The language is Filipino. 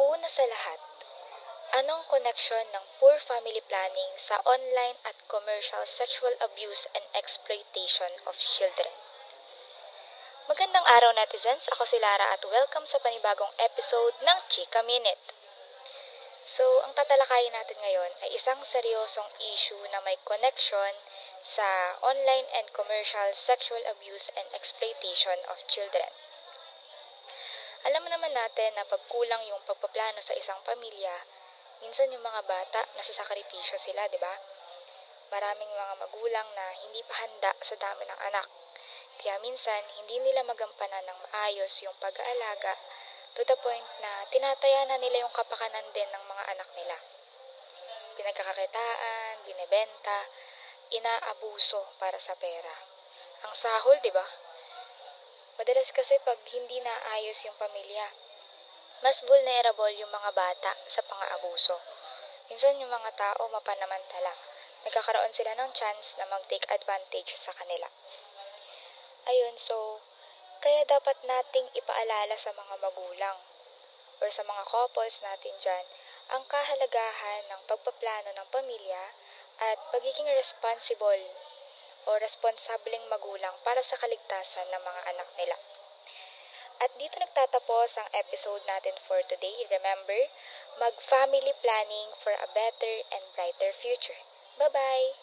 Una sa lahat, anong koneksyon ng poor family planning sa online at commercial sexual abuse and exploitation of children? Magandang araw netizens, ako si Lara at welcome sa panibagong episode ng Chika Minute. So, ang tatalakayin natin ngayon ay isang seryosong issue na may connection sa online and commercial sexual abuse and exploitation of children. Alam naman natin na pagkulang yung pagpaplano sa isang pamilya, minsan yung mga bata nasasakripisyo sila, di ba? Maraming mga magulang na hindi pa handa sa dami ng anak. Kaya minsan, hindi nila magampanan ng maayos yung pag-aalaga to the point na tinataya na nila yung kapakanan din ng mga anak nila. Pinagkakakitaan, binebenta, inaabuso para sa pera. Ang sahol, di ba? Madalas kasi pag hindi naayos yung pamilya, mas vulnerable yung mga bata sa pang-aabuso. Minsan yung mga tao mapanamantala, nagkakaroon sila ng chance na mag-take advantage sa kanila. Ayun, so, kaya dapat nating ipaalala sa mga magulang or sa mga couples natin dyan ang kahalagahan ng pagpaplano ng pamilya at pagiging responsible o responsableng magulang para sa kaligtasan ng mga anak nila. At dito nagtatapos ang episode natin for today. Remember, mag-family planning for a better and brighter future. Bye-bye!